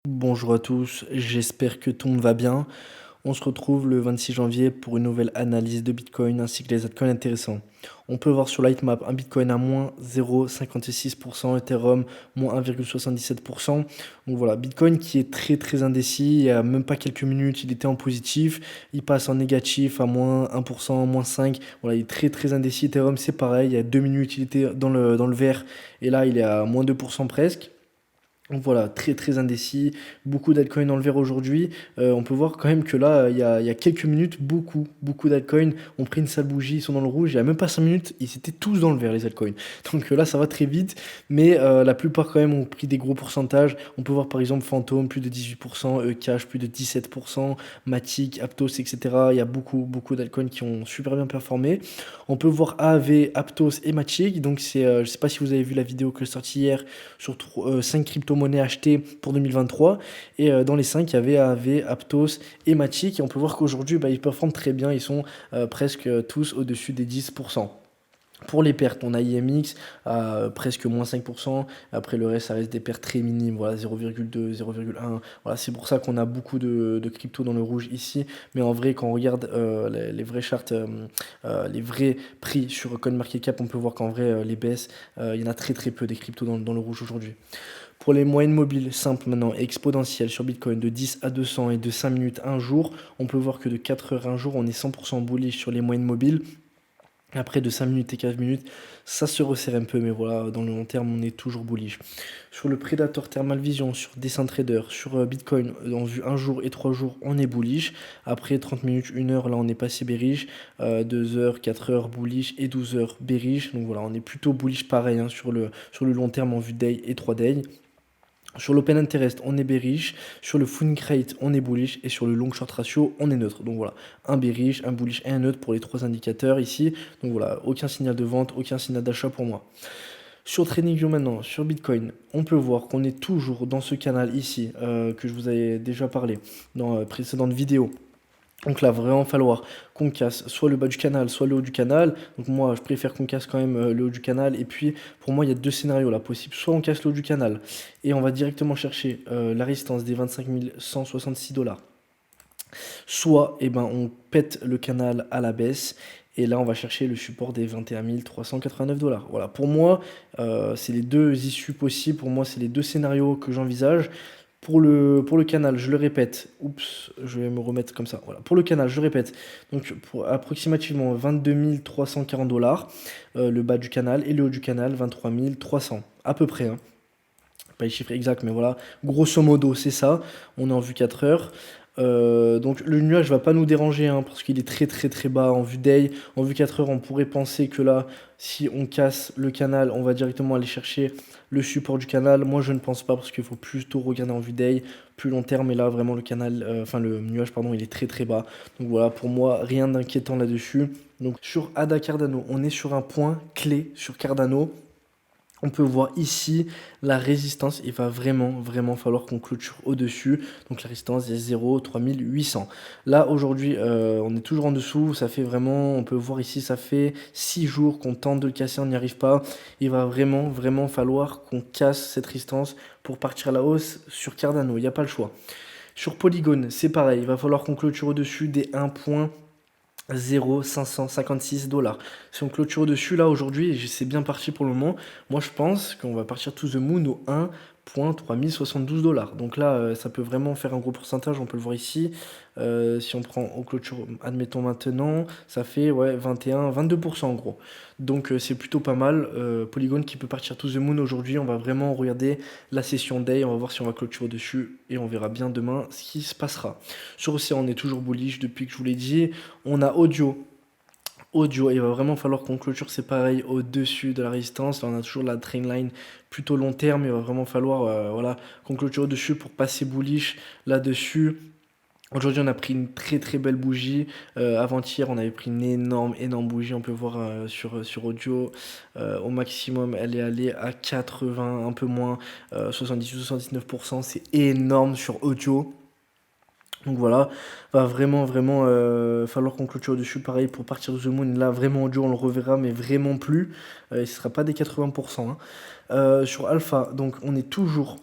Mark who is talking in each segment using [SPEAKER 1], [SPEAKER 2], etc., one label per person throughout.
[SPEAKER 1] Bonjour à tous, j'espère que tout le monde va bien. On se retrouve le 26 janvier pour une nouvelle analyse de Bitcoin ainsi que les altcoins intéressants. On peut voir sur Lightmap un Bitcoin à moins 0,56%, Ethereum moins 1,77%. Donc voilà, Bitcoin qui est très indécis, il y a même pas quelques minutes il était en positif, il passe en négatif à moins 1%, moins 5%. Voilà, il est très indécis. Ethereum c'est pareil, il y a 2 minutes il était dans le vert et là il est à moins 2% presque. Donc voilà, très indécis, beaucoup d'altcoins dans le vert aujourd'hui. On peut voir quand même que là, il y a quelques minutes, beaucoup d'altcoins ont pris une sale bougie, ils sont dans le rouge. Il n'y a même pas 5 minutes, ils étaient tous dans le vert, les altcoins. Donc là, ça va très vite, mais la plupart quand même ont pris des gros pourcentages. On peut voir par exemple Phantom, plus de 18%, Cash, plus de 17%, Matic, Aptos, etc. Il y a beaucoup d'altcoins qui ont super bien performé. On peut voir AAV, Aptos et Matic. Donc je ne sais pas si vous avez vu la vidéo que je sortie hier sur 5 crypto-monnaies achetées pour 2023. Et dans les 5, il y avait AAV, Aptos et Matic. Et on peut voir qu'aujourd'hui, ils performent très bien. Ils sont presque tous au-dessus des 10%. Pour les pertes, on a IMX à presque moins 5%. Après, le reste, ça reste des pertes très minimes. Voilà, 0,2, 0,1. Voilà, c'est pour ça qu'on a beaucoup de crypto dans le rouge ici. Mais en vrai, quand on regarde les vrais charts, les vrais prix sur CoinMarketCap, on peut voir qu'en vrai, les baisses, il y en a très peu des cryptos dans le rouge aujourd'hui. Pour les moyennes mobiles simples maintenant et exponentielles sur Bitcoin de 10 à 200 et de 5 minutes un jour, on peut voir que de 4 heures un jour, on est 100% bullish sur les moyennes mobiles. Après, de 5 minutes et 15 minutes, ça se resserre un peu, mais voilà, dans le long terme, on est toujours bullish. Sur le Predator Thermal Vision, sur Decentrader, sur Bitcoin, en vue 1 jour et 3 jours, on est bullish. Après 30 minutes, 1 heure, là, on est passé bearish. 2 heures, 4 heures bullish et 12 heures bearish. Donc voilà, on est plutôt bullish pareil hein, sur le long terme en vue day et 3 day. Sur l'open interest, on est bearish. Sur le Func rate, on est bullish. Et sur le long short ratio, on est neutre. Donc voilà, un bearish, un bullish et un neutre pour les trois indicateurs ici. Donc voilà, aucun signal de vente, aucun signal d'achat pour moi. Sur TradingView maintenant, sur Bitcoin, on peut voir qu'on est toujours dans ce canal ici, que je vous avais déjà parlé dans précédentes vidéos. Donc là, vraiment falloir qu'on casse soit le bas du canal, soit le haut du canal. Donc moi, je préfère qu'on casse quand même le haut du canal. Et puis, pour moi, il y a deux scénarios là possibles. Soit on casse le haut du canal et on va directement chercher la résistance des 25 166 $. Soit, on pète le canal à la baisse. Et là, on va chercher le support des 21 389 $. Voilà, pour moi, c'est les deux issues possibles. Pour moi, c'est les deux scénarios que j'envisage. Pour le canal, je le répète, oups, je vais me remettre comme ça. Voilà. Pour le canal, je le répète, donc pour approximativement 22 340 $, le bas du canal, et le haut du canal, 23 300, à peu près. Hein. Pas les chiffres exacts, mais voilà, grosso modo, c'est ça. On est en vue 4 heures. Donc le nuage va pas nous déranger hein, parce qu'il est très bas en vue day. En vue 4 heures, on pourrait penser que là, si on casse le canal, on va directement aller chercher le support du canal. Moi, je ne pense pas parce qu'il faut plutôt regarder en vue day, plus long terme. Et là, vraiment, le nuage, pardon, il est très bas. Donc voilà, pour moi, rien d'inquiétant là-dessus. Donc sur ADA Cardano, on est sur un point clé sur Cardano. On peut voir ici la résistance, il va vraiment falloir qu'on clôture au-dessus. Donc la résistance est 0,3800. Là aujourd'hui, on est toujours en dessous, ça fait vraiment, on peut voir ici, ça fait 6 jours qu'on tente de le casser, on n'y arrive pas. Il va vraiment falloir qu'on casse cette résistance pour partir à la hausse sur Cardano, il n'y a pas le choix. Sur Polygon, c'est pareil, il va falloir qu'on clôture au-dessus des 1,0556 $. Si on clôture au-dessus, là, aujourd'hui, c'est bien parti pour le moment. Moi, je pense qu'on va partir to the moon au 1,3072 $. Donc là, ça peut vraiment faire un gros pourcentage. On peut le voir ici. Si on prend au clôture, admettons maintenant, ça fait ouais, 21, 22% en gros. Donc c'est plutôt pas mal. Polygon qui peut partir to the moon aujourd'hui. On va vraiment regarder la session day. On va voir si on va clôturer dessus. Et on verra bien demain ce qui se passera. Sur Océan, on est toujours bullish depuis que je vous l'ai dit. On a Audio, il va vraiment falloir qu'on clôture, c'est pareil, au-dessus de la résistance. Là, on a toujours la trendline plutôt long terme. Il va vraiment falloir voilà, qu'on clôture au-dessus pour passer bullish là-dessus. Aujourd'hui, on a pris une très belle bougie. Avant-hier, on avait pris une énorme bougie. On peut voir sur Audio. Au maximum, elle est allée à 80, un peu moins, 78-79%. C'est énorme sur Audio. Donc voilà, va vraiment falloir qu'on clôture dessus. Pareil pour partir de The Moon. Là, vraiment Audio, on le reverra, mais vraiment plus. Ce ne sera pas des 80%. Hein. Sur Alpha, donc on est toujours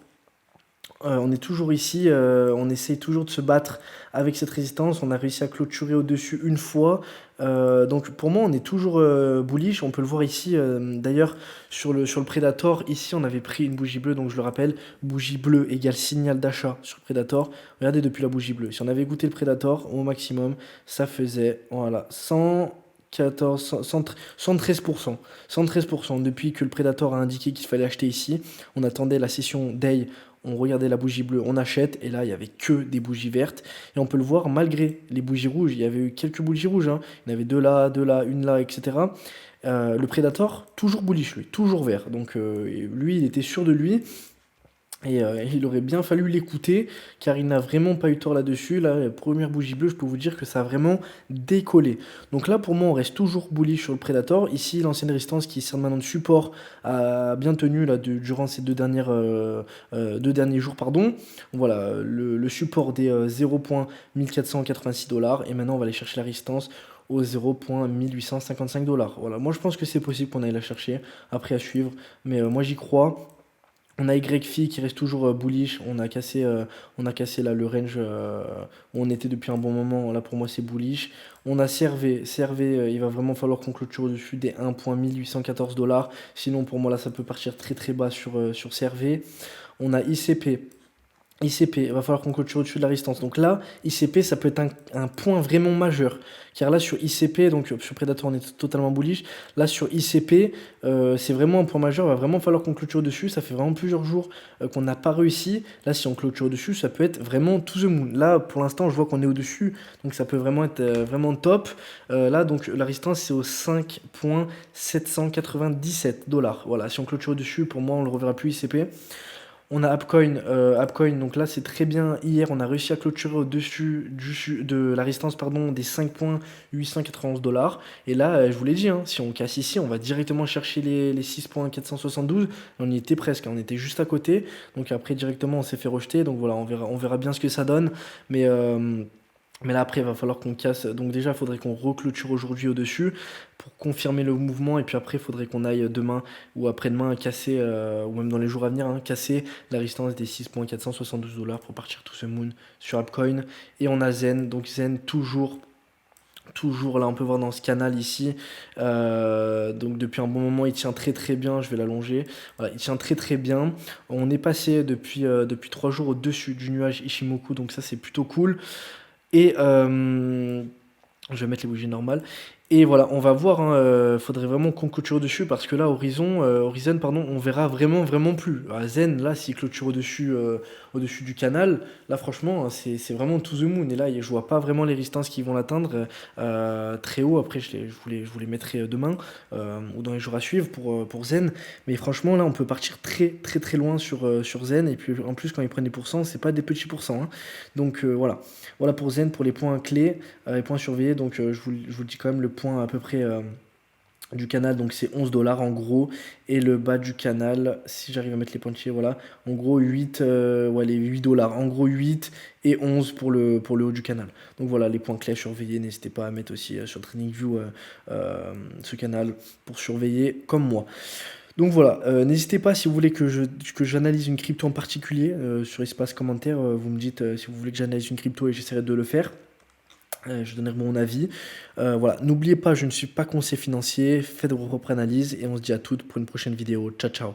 [SPEAKER 1] On est toujours ici, on essaye toujours de se battre avec cette résistance. On a réussi à clôturer au-dessus une fois. Donc pour moi, on est toujours bullish. On peut le voir ici. D'ailleurs, sur le Predator, ici, on avait pris une bougie bleue. Donc je le rappelle, bougie bleue égale signal d'achat sur Predator. Regardez depuis la bougie bleue. Si on avait goûté le Predator au maximum, ça faisait voilà, 114, 113%. 113%. Depuis que le Predator a indiqué qu'il fallait acheter ici, on attendait la session Day, on regardait la bougie bleue, on achète, et là il y avait que des bougies vertes. Et on peut le voir, malgré les bougies rouges, il y avait eu quelques bougies rouges, hein. Il y en avait deux là, une là, etc. Le Predator, toujours bullish lui, toujours vert. Donc lui, il était sûr de lui. Et il aurait bien fallu l'écouter, car il n'a vraiment pas eu tort là-dessus. Là, la première bougie bleue, je peux vous dire que ça a vraiment décollé. Donc là, pour moi, on reste toujours bullish sur le Predator. Ici, l'ancienne résistance qui sert maintenant de support a bien tenu là, durant ces deux derniers jours. Pardon. Voilà, le support des 0,1486 $. Et maintenant, on va aller chercher la résistance au 0,1855 $. Voilà, moi je pense que c'est possible qu'on aille la chercher. Après à suivre. Mais moi j'y crois. On a YFI qui reste toujours bullish. On a cassé là le range où on était depuis un bon moment. Là pour moi c'est bullish. On a Cervé. Cervé, il va vraiment falloir qu'on clôture au-dessus des 1,1814 $. Sinon pour moi là ça peut partir très très bas sur Cervé. On a ICP. ICP, il va falloir qu'on clôture au-dessus de la résistance. Donc là, ICP, ça peut être un point vraiment majeur. Car là, sur ICP, donc sur Predator, on est totalement bullish. Là, sur ICP, c'est vraiment un point majeur. Il va vraiment falloir qu'on clôture dessus. Ça fait vraiment plusieurs jours qu'on n'a pas réussi. Là, si on clôture dessus, ça peut être vraiment to the moon. Là, pour l'instant, je vois qu'on est au-dessus. Donc ça peut vraiment être vraiment top. Là, donc la résistance, c'est au 5,797 $. Voilà, si on clôture au-dessus, pour moi, on ne le reverra plus ICP. On a Appcoin, donc là c'est très bien. Hier, on a réussi à clôturer au-dessus de la résistance pardon, des 5,891 $. Et là, je vous l'ai dit, hein, si on casse ici, on va directement chercher les 6,472. On y était presque, hein, on était juste à côté. Donc après, directement, on s'est fait rejeter. Donc voilà, on verra bien ce que ça donne. Mais là, après, il va falloir qu'on casse. Donc déjà, il faudrait qu'on reclôture aujourd'hui au-dessus pour confirmer le mouvement. Et puis après, il faudrait qu'on aille demain ou après-demain casser, ou même dans les jours à venir, hein, casser la résistance des 6,472 $ pour partir tout ce moon sur Appcoin. Et on a Zen. Donc Zen, toujours là, on peut voir dans ce canal ici. Donc depuis un bon moment, il tient très très bien. Je vais l'allonger. Voilà, il tient très très bien. On est passé depuis 3 jours au-dessus du nuage Ishimoku. Donc ça, c'est plutôt cool. Et je vais mettre les bougies normales. Et voilà, on va voir, hein, faudrait vraiment qu'on clôture dessus parce que là, Horizon, pardon, on verra vraiment, vraiment plus. Zen, là, s'il clôture au-dessus du canal, là, franchement, c'est vraiment to the moon. Et là, je vois pas vraiment les résistances qui vont l'atteindre très haut. Après, je vous les mettrai demain ou dans les jours à suivre pour Zen. Mais franchement, là, on peut partir très, très, très loin sur Zen. Et puis, en plus, quand ils prennent des pourcents, c'est pas des petits pourcents, hein. Donc, voilà. Voilà pour Zen, pour les points clés, les points surveillés. Donc, je vous dis quand même le point à peu près du canal, donc c'est 11 $ en gros, et le bas du canal, si j'arrive à mettre les pointillés, voilà, en gros 8, les 8 $, en gros 8 et 11 pour le haut du canal. Donc voilà les points clés à surveiller, n'hésitez pas à mettre aussi sur TradingView ce canal pour surveiller comme moi. Donc voilà, n'hésitez pas si vous voulez que j'analyse une crypto en particulier sur espace commentaire, vous me dites si vous voulez que j'analyse une crypto et j'essaierai de le faire. Je donnerai mon avis. Voilà, n'oubliez pas, je ne suis pas conseiller financier. Faites vos propres analyses et on se dit à toutes pour une prochaine vidéo. Ciao, ciao.